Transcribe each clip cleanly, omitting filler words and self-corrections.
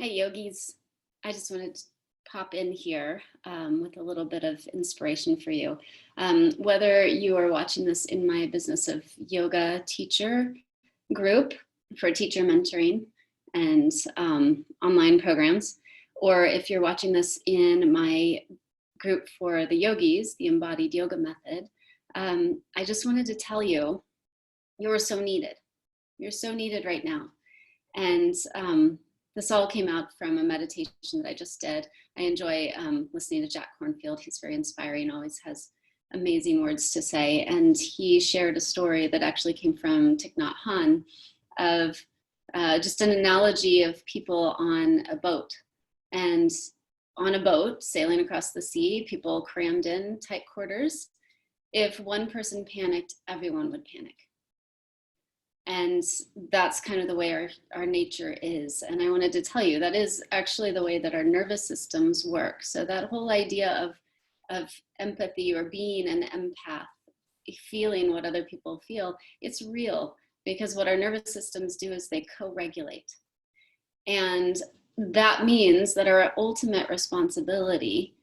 Hey, yogis. I just wanted to pop in here with a little bit of inspiration for you. Whether you are watching this in my Business of Yoga teacher group for teacher mentoring and online programs, or if you're watching this in my group for the yogis, the embodied yoga method, I just wanted to tell you, you're so needed. You're so needed right now. And this all came out from a meditation that I just did. I enjoy listening to Jack Kornfield. He's very inspiring, always has amazing words to say. And he shared a story that actually came from Thich Nhat Hanh of just an analogy of people on a boat. And on a boat sailing across the sea, people crammed in tight quarters. If one person panicked, everyone would panic. And that's kind of the way our nature is. And I wanted to tell you that is actually the way that our nervous systems work. So that whole idea of empathy or being an empath, feeling what other people feel, it's real, because what our nervous systems do is they co-regulate. And that means that our ultimate responsibility,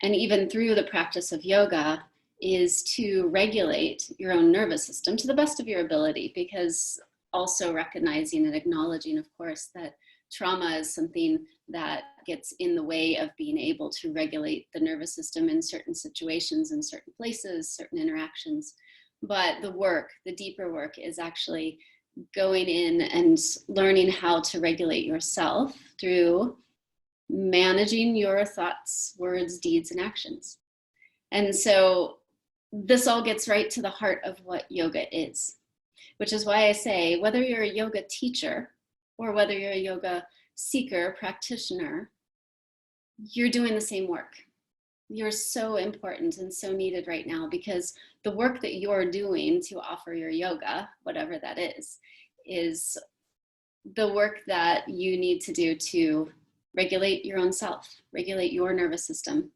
and even through the practice of yoga, is to regulate your own nervous system to the best of your ability, because also recognizing and acknowledging, of course, that trauma is something that gets in the way of being able to regulate the nervous system in certain situations, in certain places, certain interactions. But the work, the deeper work, is actually going in and learning how to regulate yourself through managing your thoughts, words, deeds, and actions. And so this all gets right to the heart of what yoga is, which is why I say, whether you're a yoga teacher or whether you're a yoga seeker, practitioner, you're doing the same work. You're so important and so needed right now, because the work that you're doing to offer your yoga, whatever that is the work that you need to do to regulate your own self, regulate your nervous system,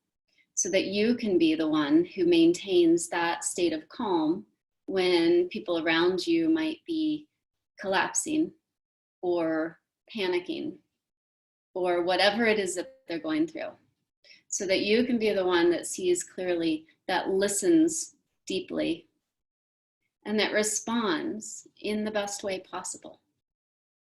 so that you can be the one who maintains that state of calm when people around you might be collapsing or panicking or whatever it is that they're going through. So that you can be the one that sees clearly, that listens deeply, and that responds in the best way possible.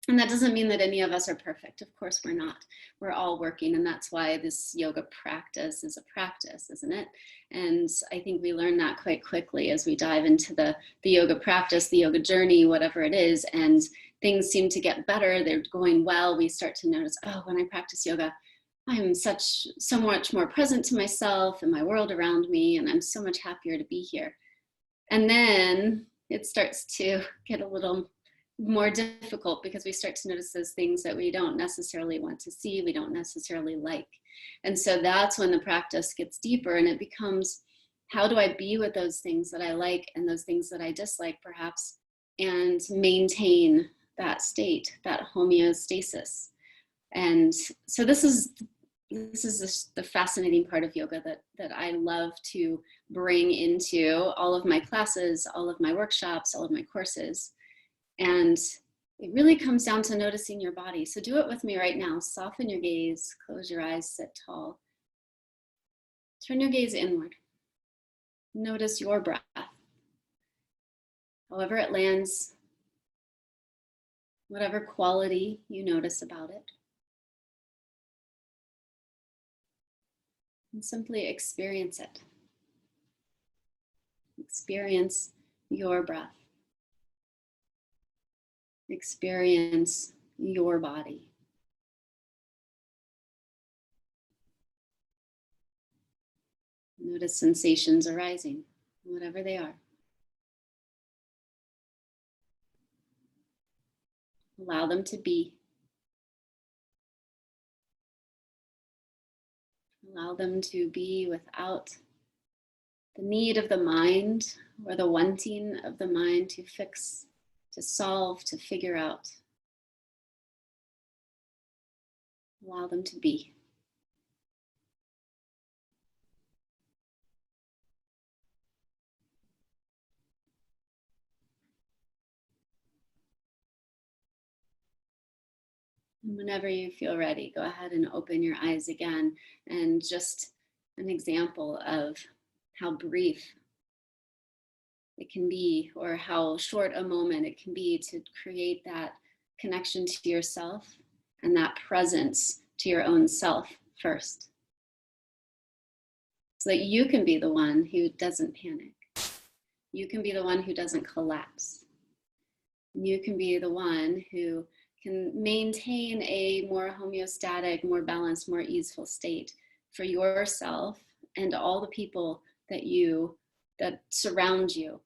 And that doesn't mean that any of us are perfect. Of course we're not. We're all working, and that's why this yoga practice is a practice, isn't it? And I think we learn that quite quickly as we dive into the yoga practice, the yoga journey, whatever it is, and things seem to get better, they're going well. We start to notice, oh, when I practice yoga, I'm so much more present to myself and my world around me, and I'm so much happier to be here. And then it starts to get a little more difficult, because we start to notice those things that we don't necessarily want to see, we don't necessarily like. And so that's when the practice gets deeper, and it becomes, how do I be with those things that I like and those things that I dislike perhaps, and maintain that state, that homeostasis. And so this is the fascinating part of yoga that I love to bring into all of my classes, all of my workshops, all of my courses. And it really comes down to noticing your body. So do it with me right now. Soften your gaze, close your eyes, sit tall. Turn your gaze inward. Notice your breath. However it lands, whatever quality you notice about it. And simply experience it. Experience your breath. Experience your body. Notice sensations arising, whatever they are. Allow them to be. Allow them to be without the need of the mind or the wanting of the mind to fix, to solve, to figure out. Allow them to be. Whenever you feel ready, go ahead and open your eyes again. And just an example of how brief it can be, or how short a moment it can be to create that connection to yourself and that presence to your own self first. So that you can be the one who doesn't panic. You can be the one who doesn't collapse. You can be the one who can maintain a more homeostatic, more balanced, more easeful state for yourself and all the people that surround you,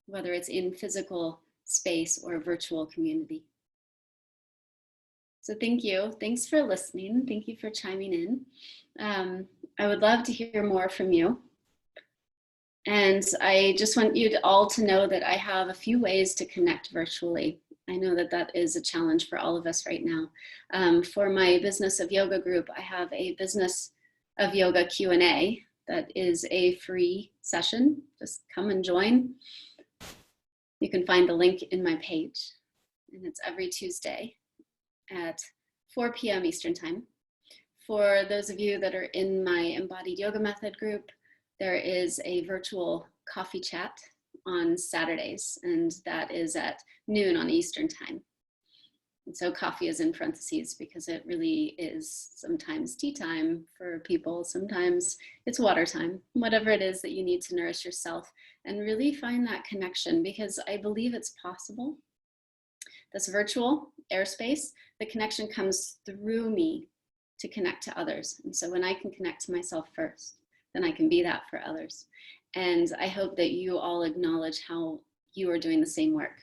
whether it's in physical space or virtual community. So thank you. Thanks for listening. Thank you for chiming in. I would love to hear more from you. And I just want you all to know that I have a few ways to connect virtually. I know that that is a challenge for all of us right now. For my Business of Yoga group, I have a Business of Yoga Q&A that is a free session. Just come and join. You can find the link in my page, and it's every Tuesday at 4 p.m. Eastern Time. For those of you that are in my Embodied Yoga Method group, there is a virtual coffee chat on Saturdays, and that is at noon on Eastern Time. And so coffee is in parentheses because it really is sometimes tea time for people, sometimes it's water time, whatever it is that you need to nourish yourself and really find that connection, because I believe it's possible. This virtual airspace, the connection comes through me to connect to others. And so when I can connect to myself first, then I can be that for others. And I hope that you all acknowledge how you are doing the same work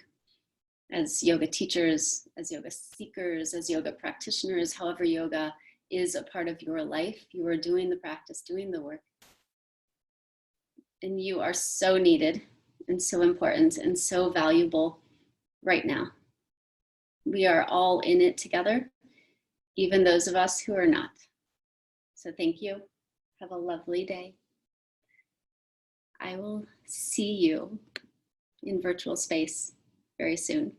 as yoga teachers, as yoga seekers, as yoga practitioners, however yoga is a part of your life. You are doing the practice, doing the work. And you are so needed and so important and so valuable right now. We are all in it together, even those of us who are not. So thank you. Have a lovely day. I will see you in virtual space very soon.